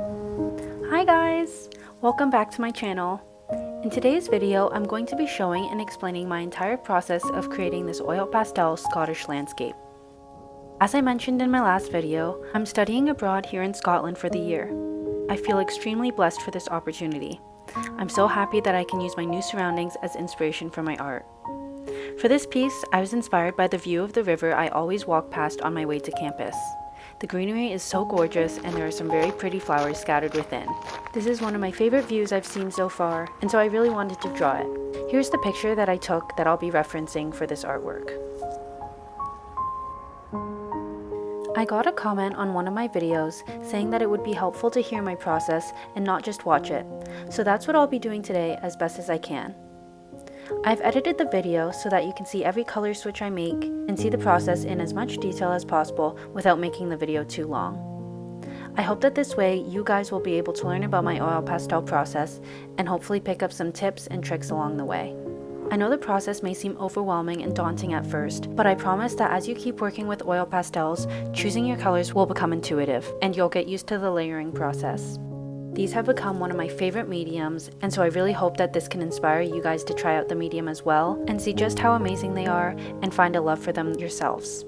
Hi guys! Welcome back to my channel. In today's video, I'm going to be showing and explaining my entire process of creating this oil pastel Scottish landscape. As I mentioned in my last video, I'm studying abroad here in Scotland for the year. I feel extremely blessed for this opportunity. I'm so happy that I can use my new surroundings as inspiration for my art. For this piece, I was inspired by the view of the river I always walk past on my way to campus. The greenery is so gorgeous and there are some very pretty flowers scattered within. This is one of my favorite views I've seen so far, and so I really wanted to draw it. Here's the picture that I took that I'll be referencing for this artwork. I got a comment on one of my videos saying that it would be helpful to hear my process and not just watch it, so that's what I'll be doing today as best as I can. I've edited the video so that you can see every color switch I make and see the process in as much detail as possible without making the video too long. I hope that this way you guys will be able to learn about my oil pastel process and hopefully pick up some tips and tricks along the way. I know the process may seem overwhelming and daunting at first, but I promise that as you keep working with oil pastels, choosing your colors will become intuitive and you'll get used to the layering process. These have become one of my favorite mediums, and so I really hope that this can inspire you guys to try out the medium as well and see just how amazing they are and find a love for them yourselves.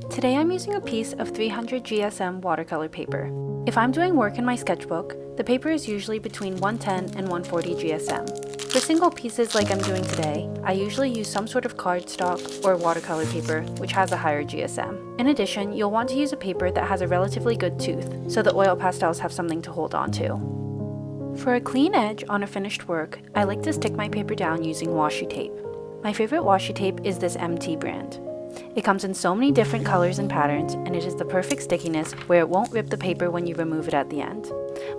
Today I'm using a piece of 300 GSM watercolor paper. If I'm doing work in my sketchbook, the paper is usually between 110 and 140 GSM. For single pieces like I'm doing today, I usually use some sort of cardstock or watercolor paper which has a higher GSM. In addition, you'll want to use a paper that has a relatively good tooth, so the oil pastels have something to hold on to. For a clean edge on a finished work, I like to stick my paper down using washi tape. My favorite washi tape is this MT brand. It comes in so many different colors and patterns, and it is the perfect stickiness where it won't rip the paper when you remove it at the end.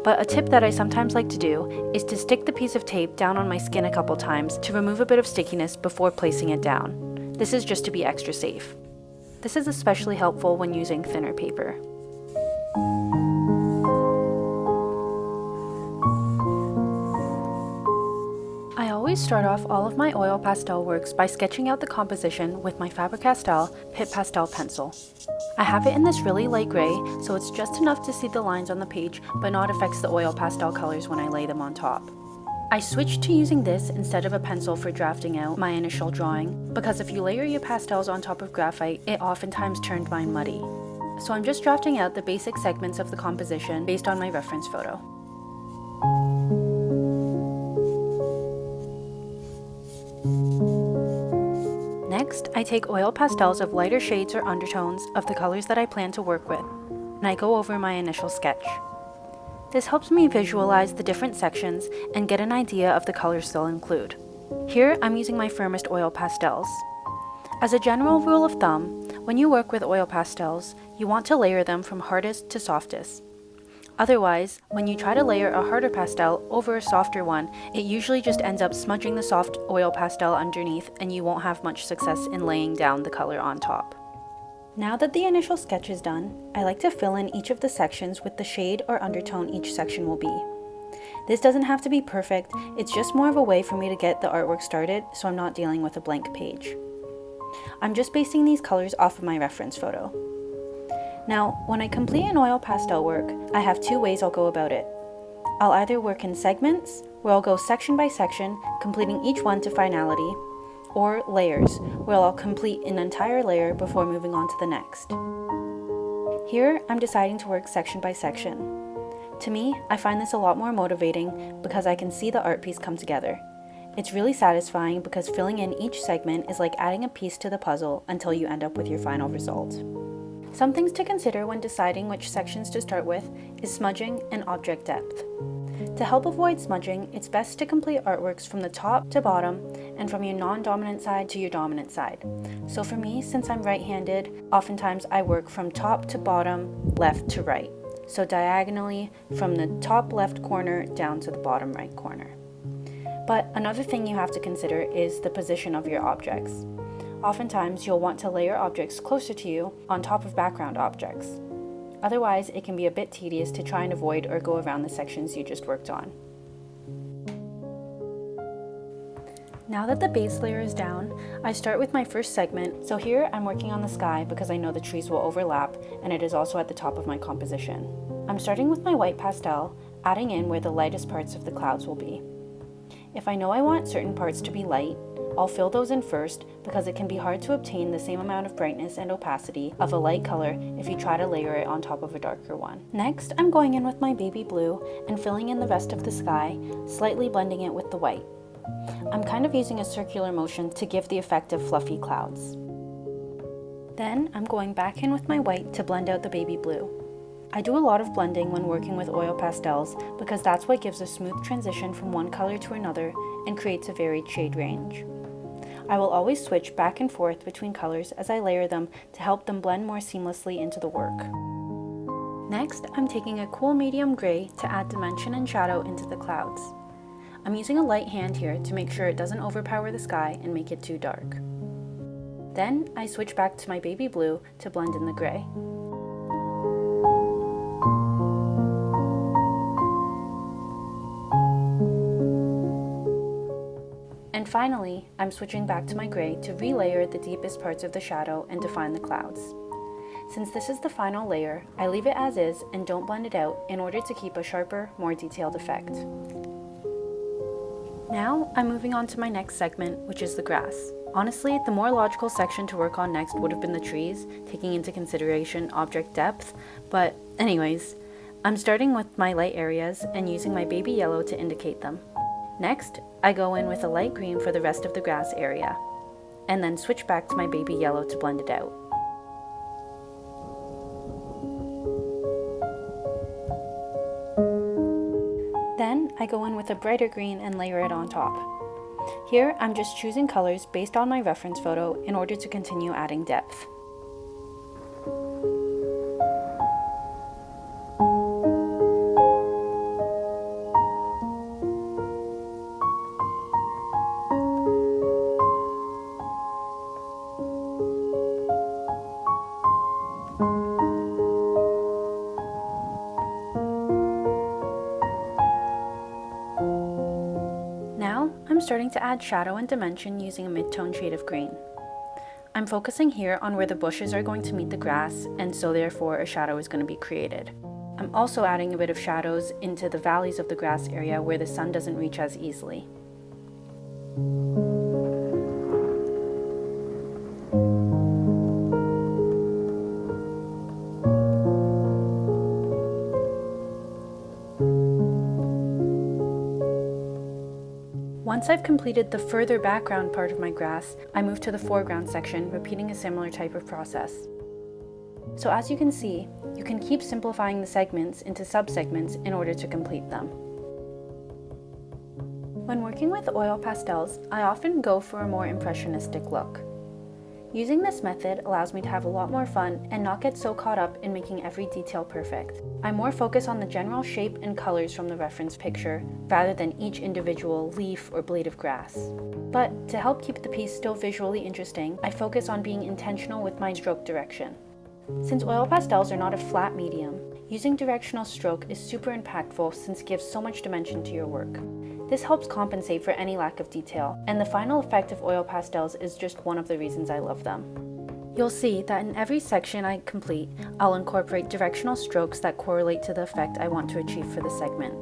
But a tip that I sometimes like to do is to stick the piece of tape down on my skin a couple times to remove a bit of stickiness before placing it down. This is just to be extra safe. This is especially helpful when using thinner paper. I always start off all of my oil pastel works by sketching out the composition with my Faber-Castell Pitt pastel pencil. I have it in this really light gray, so it's just enough to see the lines on the page but not affects the oil pastel colors when I lay them on top. I switched to using this instead of a pencil for drafting out my initial drawing because if you layer your pastels on top of graphite, it oftentimes turned mine muddy. So I'm just drafting out the basic segments of the composition based on my reference photo. Next, I take oil pastels of lighter shades or undertones of the colors that I plan to work with, and I go over my initial sketch. This helps me visualize the different sections and get an idea of the colors they'll include. Here, I'm using my firmest oil pastels. As a general rule of thumb, when you work with oil pastels, you want to layer them from hardest to softest. Otherwise, when you try to layer a harder pastel over a softer one, it usually just ends up smudging the soft oil pastel underneath and you won't have much success in laying down the color on top. Now that the initial sketch is done, I like to fill in each of the sections with the shade or undertone each section will be. This doesn't have to be perfect, it's just more of a way for me to get the artwork started so I'm not dealing with a blank page. I'm just basing these colors off of my reference photo. Now, when I complete an oil pastel work, I have two ways I'll go about it. I'll either work in segments, where I'll go section by section, completing each one to finality, or layers, where I'll complete an entire layer before moving on to the next. Here, I'm deciding to work section by section. To me, I find this a lot more motivating because I can see the art piece come together. It's really satisfying because filling in each segment is like adding a piece to the puzzle until you end up with your final result. Some things to consider when deciding which sections to start with is smudging and object depth. To help avoid smudging, it's best to complete artworks from the top to bottom and from your non-dominant side to your dominant side. So for me, since I'm right-handed, oftentimes I work from top to bottom, left to right. So diagonally from the top left corner down to the bottom right corner. But another thing you have to consider is the position of your objects. Oftentimes, you'll want to layer objects closer to you on top of background objects. Otherwise, it can be a bit tedious to try and avoid or go around the sections you just worked on. Now that the base layer is down, I start with my first segment. So here I'm working on the sky because I know the trees will overlap, and it is also at the top of my composition. I'm starting with my white pastel, adding in where the lightest parts of the clouds will be. If I know I want certain parts to be light, I'll fill those in first because it can be hard to obtain the same amount of brightness and opacity of a light color if you try to layer it on top of a darker one. Next, I'm going in with my baby blue and filling in the rest of the sky, slightly blending it with the white. I'm kind of using a circular motion to give the effect of fluffy clouds. Then I'm going back in with my white to blend out the baby blue. I do a lot of blending when working with oil pastels because that's what gives a smooth transition from one color to another and creates a varied shade range. I will always switch back and forth between colors as I layer them to help them blend more seamlessly into the work. Next, I'm taking a cool medium gray to add dimension and shadow into the clouds. I'm using a light hand here to make sure it doesn't overpower the sky and make it too dark. Then I switch back to my baby blue to blend in the gray. And finally, I'm switching back to my gray to relayer the deepest parts of the shadow and define the clouds. Since this is the final layer, I leave it as is and don't blend it out in order to keep a sharper, more detailed effect. Now, I'm moving on to my next segment, which is the grass. Honestly, the more logical section to work on next would have been the trees, taking into consideration object depth, but anyways, I'm starting with my light areas and using my baby yellow to indicate them. Next, I go in with a light green for the rest of the grass area, and then switch back to my baby yellow to blend it out. Then I go in with a brighter green and layer it on top. Here I'm just choosing colors based on my reference photo in order to continue adding depth. Now, I'm starting to add shadow and dimension using a mid-tone shade of green. I'm focusing here on where the bushes are going to meet the grass, and so therefore a shadow is going to be created. I'm also adding a bit of shadows into the valleys of the grass area where the sun doesn't reach as easily. Once I've completed the further background part of my grass, I move to the foreground section, repeating a similar type of process. So as you can see, you can keep simplifying the segments into subsegments in order to complete them. When working with oil pastels, I often go for a more impressionistic look. Using this method allows me to have a lot more fun and not get so caught up in making every detail perfect. I more focus on the general shape and colors from the reference picture rather than each individual leaf or blade of grass. But to help keep the piece still visually interesting, I focus on being intentional with my stroke direction. Since oil pastels are not a flat medium, using directional stroke is super impactful since it gives so much dimension to your work. This helps compensate for any lack of detail, and the final effect of oil pastels is just one of the reasons I love them. You'll see that in every section I complete, I'll incorporate directional strokes that correlate to the effect I want to achieve for the segment.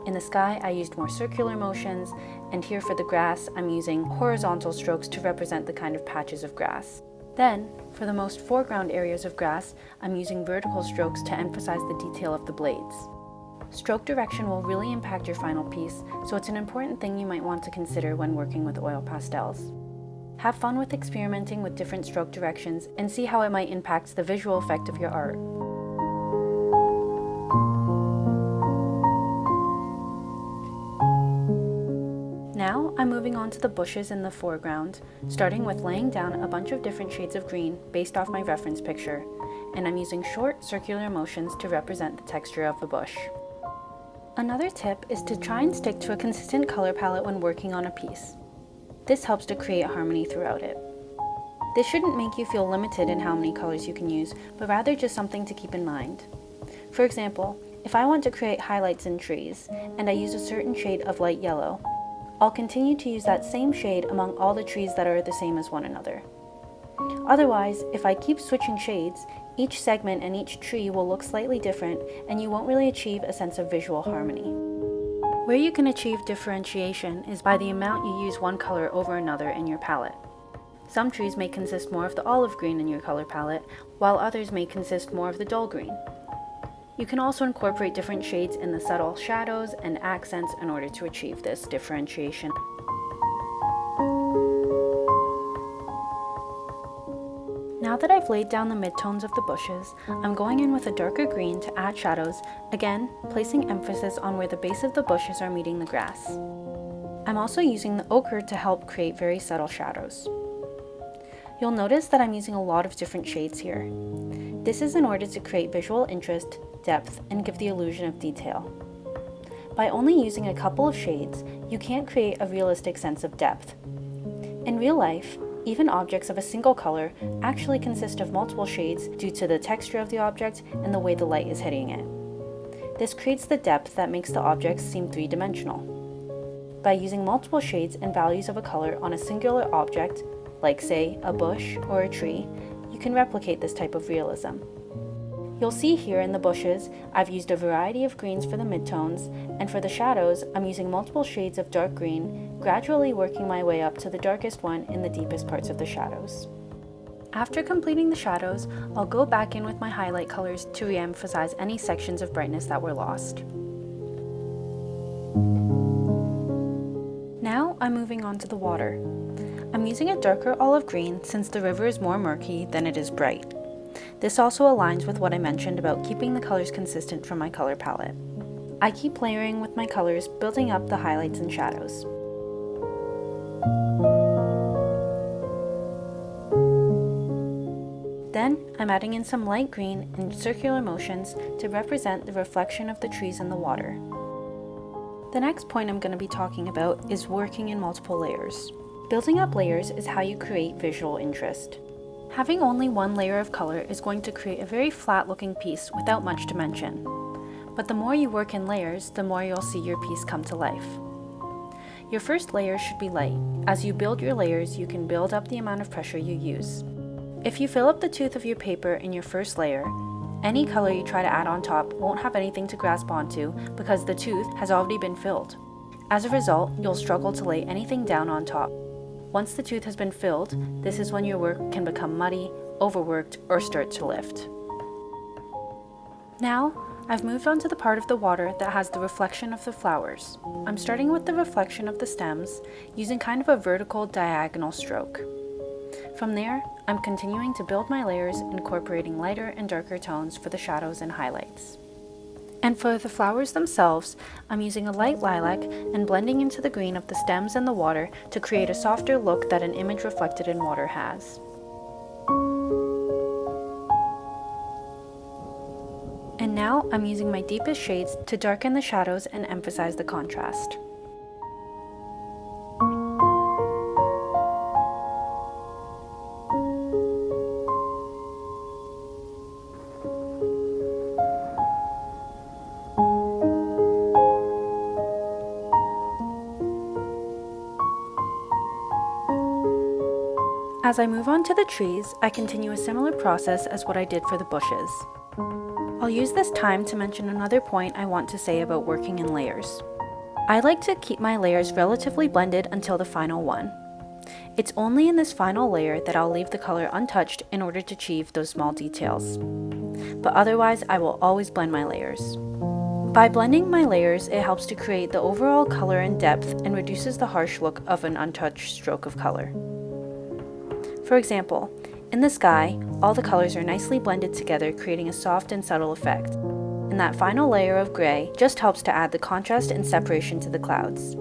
In the sky, I used more circular motions, and here for the grass, I'm using horizontal strokes to represent the kind of patches of grass. Then, for the most foreground areas of grass, I'm using vertical strokes to emphasize the detail of the blades. Stroke direction will really impact your final piece, so it's an important thing you might want to consider when working with oil pastels. Have fun with experimenting with different stroke directions and see how it might impact the visual effect of your art. Now I'm moving on to the bushes in the foreground, starting with laying down a bunch of different shades of green based off my reference picture, and I'm using short circular motions to represent the texture of the bush. Another tip is to try and stick to a consistent color palette when working on a piece. This helps to create harmony throughout it. This shouldn't make you feel limited in how many colors you can use, but rather just something to keep in mind. For example, if I want to create highlights in trees, and I use a certain shade of light yellow, I'll continue to use that same shade among all the trees that are the same as one another. Otherwise, if I keep switching shades, each segment and each tree will look slightly different and you won't really achieve a sense of visual harmony. Where you can achieve differentiation is by the amount you use one color over another in your palette. Some trees may consist more of the olive green in your color palette, while others may consist more of the dull green. You can also incorporate different shades in the subtle shadows and accents in order to achieve this differentiation. Now that I've laid down the midtones of the bushes, I'm going in with a darker green to add shadows, again placing emphasis on where the base of the bushes are meeting the grass. I'm also using the ochre to help create very subtle shadows. You'll notice that I'm using a lot of different shades here. This is in order to create visual interest, depth, and give the illusion of detail. By only using a couple of shades, you can't create a realistic sense of depth. In real life, even objects of a single color actually consist of multiple shades due to the texture of the object and the way the light is hitting it. This creates the depth that makes the objects seem three-dimensional. By using multiple shades and values of a color on a singular object, like say a bush or a tree, you can replicate this type of realism. You'll see here in the bushes, I've used a variety of greens for the midtones, and for the shadows, I'm using multiple shades of dark green, gradually working my way up to the darkest one in the deepest parts of the shadows. After completing the shadows, I'll go back in with my highlight colors to re-emphasize any sections of brightness that were lost. Now I'm moving on to the water. I'm using a darker olive green since the river is more murky than it is bright. This also aligns with what I mentioned about keeping the colors consistent from my color palette. I keep layering with my colors, building up the highlights and shadows. Then, I'm adding in some light green in circular motions to represent the reflection of the trees in the water. The next point I'm going to be talking about is working in multiple layers. Building up layers is how you create visual interest. Having only one layer of color is going to create a very flat looking piece without much dimension. But the more you work in layers, the more you'll see your piece come to life. Your first layer should be light. As you build your layers, you can build up the amount of pressure you use. If you fill up the tooth of your paper in your first layer, any color you try to add on top won't have anything to grasp onto because the tooth has already been filled. As a result, you'll struggle to lay anything down on top. Once the tooth has been filled, this is when your work can become muddy, overworked, or start to lift. Now, I've moved on to the part of the water that has the reflection of the flowers. I'm starting with the reflection of the stems, using kind of a vertical diagonal stroke. From there, I'm continuing to build my layers, incorporating lighter and darker tones for the shadows and highlights. And for the flowers themselves, I'm using a light lilac and blending into the green of the stems and the water to create a softer look that an image reflected in water has. And now I'm using my deepest shades to darken the shadows and emphasize the contrast. As I move on to the trees, I continue a similar process as what I did for the bushes. I'll use this time to mention another point I want to say about working in layers. I like to keep my layers relatively blended until the final one. It's only in this final layer that I'll leave the color untouched in order to achieve those small details. But otherwise, I will always blend my layers. By blending my layers, it helps to create the overall color and depth and reduces the harsh look of an untouched stroke of color. For example, in the sky, all the colors are nicely blended together, creating a soft and subtle effect. And that final layer of gray just helps to add the contrast and separation to the clouds.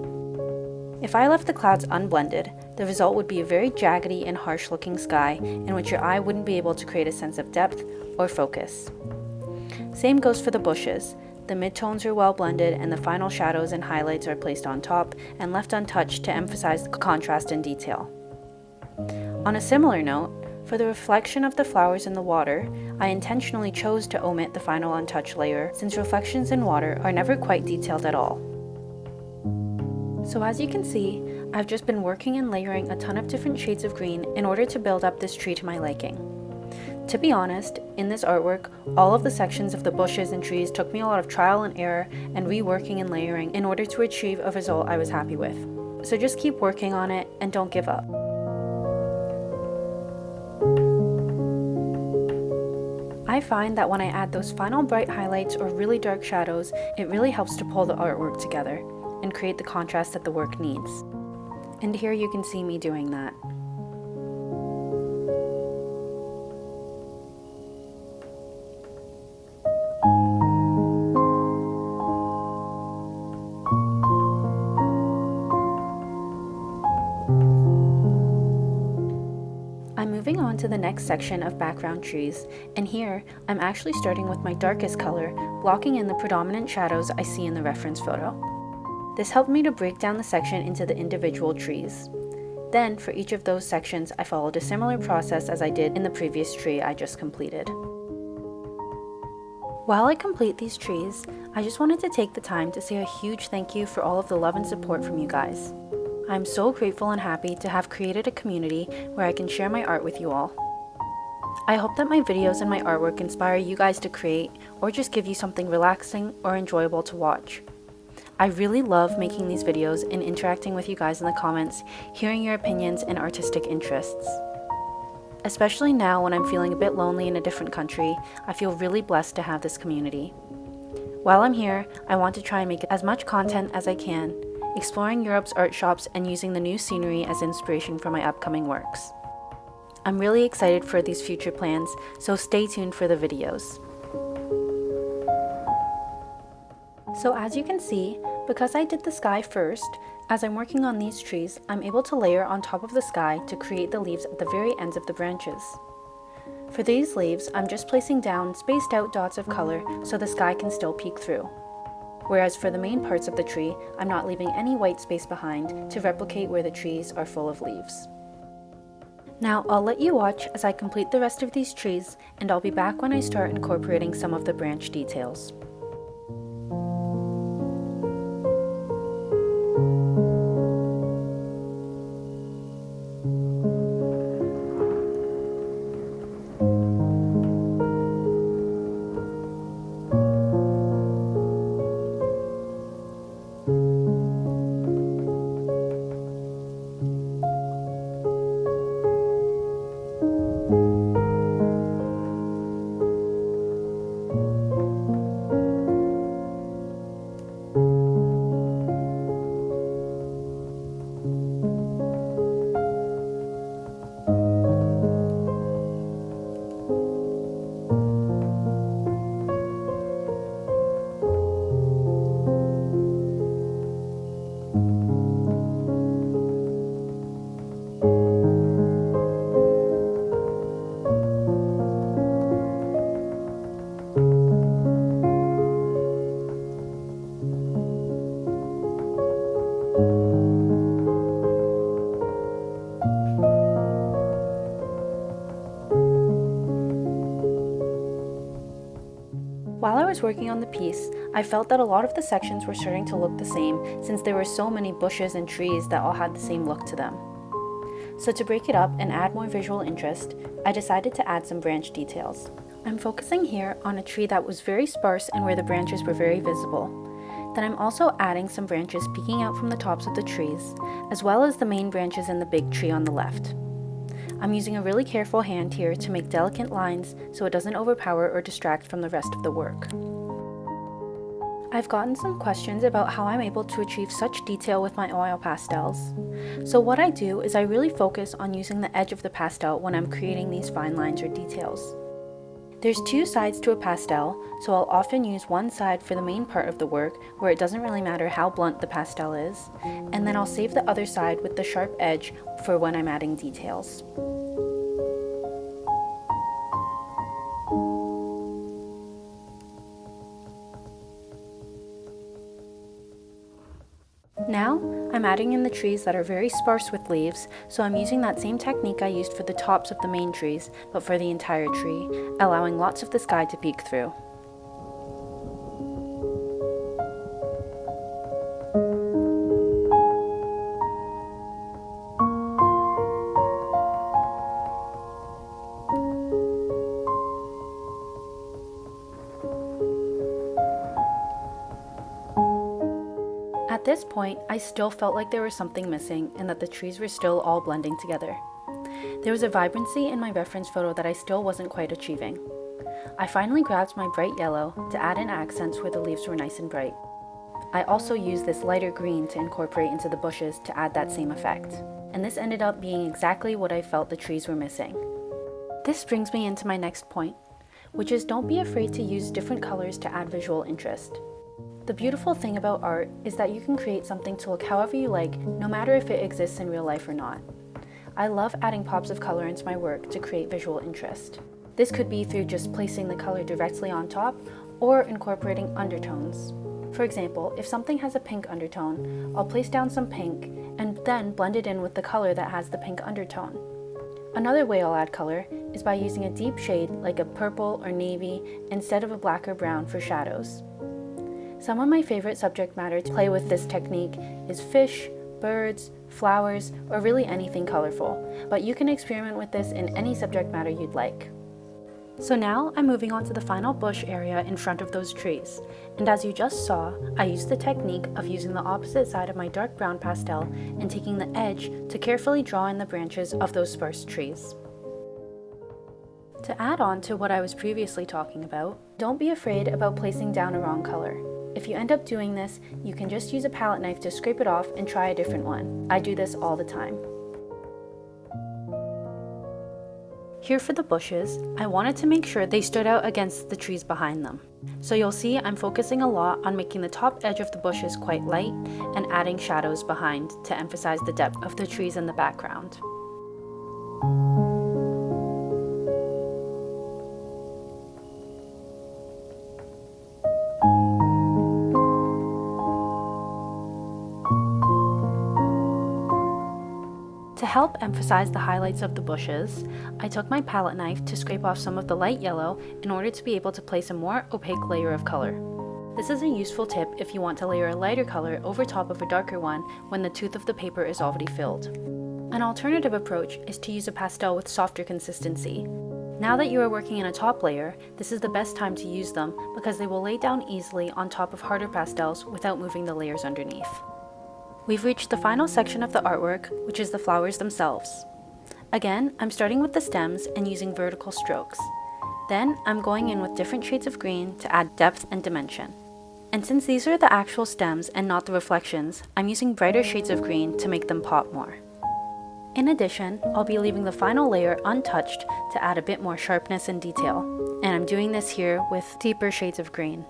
If I left the clouds unblended, the result would be a very jaggedy and harsh looking sky in which your eye wouldn't be able to create a sense of depth or focus. Same goes for the bushes. The midtones are well blended and the final shadows and highlights are placed on top and left untouched to emphasize the contrast and detail. On a similar note, for the reflection of the flowers in the water, I intentionally chose to omit the final untouched layer since reflections in water are never quite detailed at all. So as you can see, I've just been working and layering a ton of different shades of green in order to build up this tree to my liking. To be honest, in this artwork, all of the sections of the bushes and trees took me a lot of trial and error and reworking and layering in order to achieve a result I was happy with. So just keep working on it and don't give up. I find that when I add those final bright highlights or really dark shadows, it really helps to pull the artwork together and create the contrast that the work needs. And here you can see me doing that. I'm moving on to the next section of background trees, and here I'm actually starting with my darkest color, blocking in the predominant shadows I see in the reference photo. This helped me to break down the section into the individual trees. Then, for each of those sections, I followed a similar process as I did in the previous tree I just completed. While I complete these trees, I just wanted to take the time to say a huge thank you for all of the love and support from you guys. I'm so grateful and happy to have created a community where I can share my art with you all. I hope that my videos and my artwork inspire you guys to create or just give you something relaxing or enjoyable to watch. I really love making these videos and interacting with you guys in the comments, hearing your opinions and artistic interests. Especially now when I'm feeling a bit lonely in a different country, I feel really blessed to have this community. While I'm here, I want to try and make as much content as I can, exploring Europe's art shops and using the new scenery as inspiration for my upcoming works. I'm really excited for these future plans, so stay tuned for the videos. So as you can see, because I did the sky first, as I'm working on these trees, I'm able to layer on top of the sky to create the leaves at the very ends of the branches. For these leaves, I'm just placing down spaced out dots of color so the sky can still peek through. Whereas for the main parts of the tree, I'm not leaving any white space behind to replicate where the trees are full of leaves. Now I'll let you watch as I complete the rest of these trees, and I'll be back when I start incorporating some of the branch details. While I was working on the piece, I felt that a lot of the sections were starting to look the same since there were so many bushes and trees that all had the same look to them. So to break it up and add more visual interest, I decided to add some branch details. I'm focusing here on a tree that was very sparse and where the branches were very visible. Then I'm also adding some branches peeking out from the tops of the trees, as well as the main branches in the big tree on the left. I'm using a really careful hand here to make delicate lines so it doesn't overpower or distract from the rest of the work. I've gotten some questions about how I'm able to achieve such detail with my oil pastels. So what I do is I really focus on using the edge of the pastel when I'm creating these fine lines or details. There's two sides to a pastel, so I'll often use one side for the main part of the work where it doesn't really matter how blunt the pastel is, and then I'll save the other side with the sharp edge for when I'm adding details. Now, I'm adding in the trees that are very sparse with leaves, so I'm using that same technique I used for the tops of the main trees, but for the entire tree, allowing lots of the sky to peek through. this point, I still felt like there was something missing and that the trees were still all blending together. There was a vibrancy in my reference photo that I still wasn't quite achieving. I finally grabbed my bright yellow to add in accents where the leaves were nice and bright. I also used this lighter green to incorporate into the bushes to add that same effect. And this ended up being exactly what I felt the trees were missing. This brings me into my next point, which is don't be afraid to use different colors to add visual interest. The beautiful thing about art is that you can create something to look however you like, no matter if it exists in real life or not. I love adding pops of color into my work to create visual interest. This could be through just placing the color directly on top or incorporating undertones. For example, if something has a pink undertone, I'll place down some pink and then blend it in with the color that has the pink undertone. Another way I'll add color is by using a deep shade like a purple or navy instead of a black or brown for shadows. Some of my favorite subject matter to play with this technique is fish, birds, flowers, or really anything colorful, but you can experiment with this in any subject matter you'd like. So now I'm moving on to the final bush area in front of those trees, and as you just saw, I used the technique of using the opposite side of my dark brown pastel and taking the edge to carefully draw in the branches of those sparse trees. To add on to what I was previously talking about, don't be afraid about placing down a wrong color. If you end up doing this, you can just use a palette knife to scrape it off and try a different one. I do this all the time. Here for the bushes, I wanted to make sure they stood out against the trees behind them. So you'll see I'm focusing a lot on making the top edge of the bushes quite light and adding shadows behind to emphasize the depth of the trees in the background. To help emphasize the highlights of the bushes, I took my palette knife to scrape off some of the light yellow in order to be able to place a more opaque layer of color. This is a useful tip if you want to layer a lighter color over top of a darker one when the tooth of the paper is already filled. An alternative approach is to use a pastel with softer consistency. Now that you are working in a top layer, this is the best time to use them because they will lay down easily on top of harder pastels without moving the layers underneath. We've reached the final section of the artwork, which is the flowers themselves. Again, I'm starting with the stems and using vertical strokes. Then I'm going in with different shades of green to add depth and dimension. And since these are the actual stems and not the reflections, I'm using brighter shades of green to make them pop more. In addition, I'll be leaving the final layer untouched to add a bit more sharpness and detail. And I'm doing this here with deeper shades of green.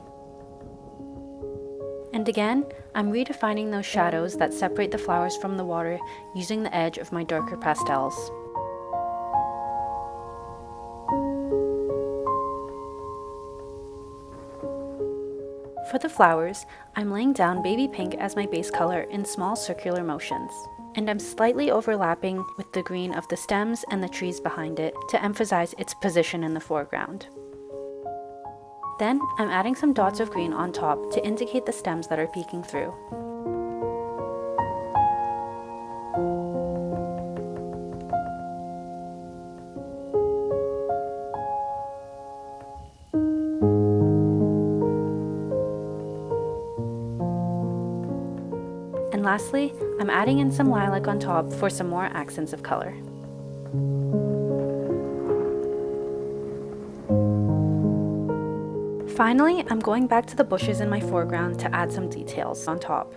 And again, I'm redefining those shadows that separate the flowers from the water using the edge of my darker pastels. For the flowers, I'm laying down baby pink as my base color in small circular motions. And I'm slightly overlapping with the green of the stems and the trees behind it to emphasize its position in the foreground. Then, I'm adding some dots of green on top to indicate the stems that are peeking through. And lastly, I'm adding in some lilac on top for some more accents of color. Finally, I'm going back to the bushes in my foreground to add some details on top.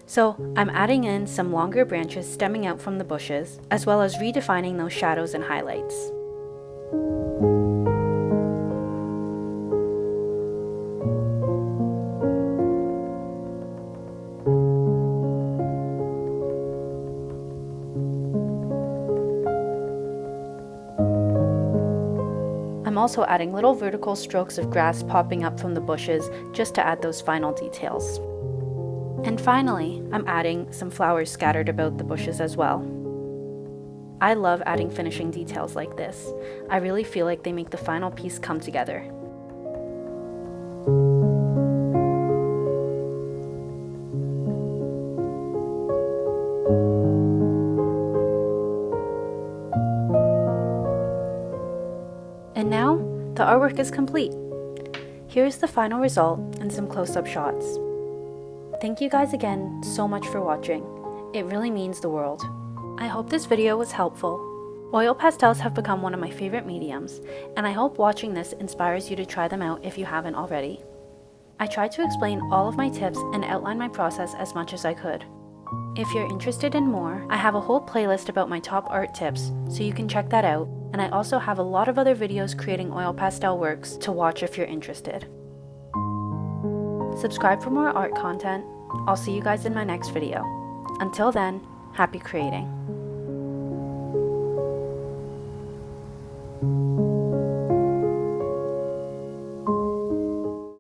So I'm adding in some longer branches stemming out from the bushes, as well as redefining those shadows and highlights. I'm also adding little vertical strokes of grass popping up from the bushes just to add those final details. And finally, I'm adding some flowers scattered about the bushes as well. I love adding finishing details like this. I really feel like they make the final piece come together. And now, the artwork is complete. Here's the final result and some close-up shots. Thank you guys again so much for watching. It really means the world. I hope this video was helpful. Oil pastels have become one of my favorite mediums, and I hope watching this inspires you to try them out if you haven't already. I tried to explain all of my tips and outline my process as much as I could. If you're interested in more, I have a whole playlist about my top art tips, so you can check that out, and I also have a lot of other videos creating oil pastel works to watch if you're interested. Subscribe for more art content. I'll see you guys in my next video. Until then, happy creating.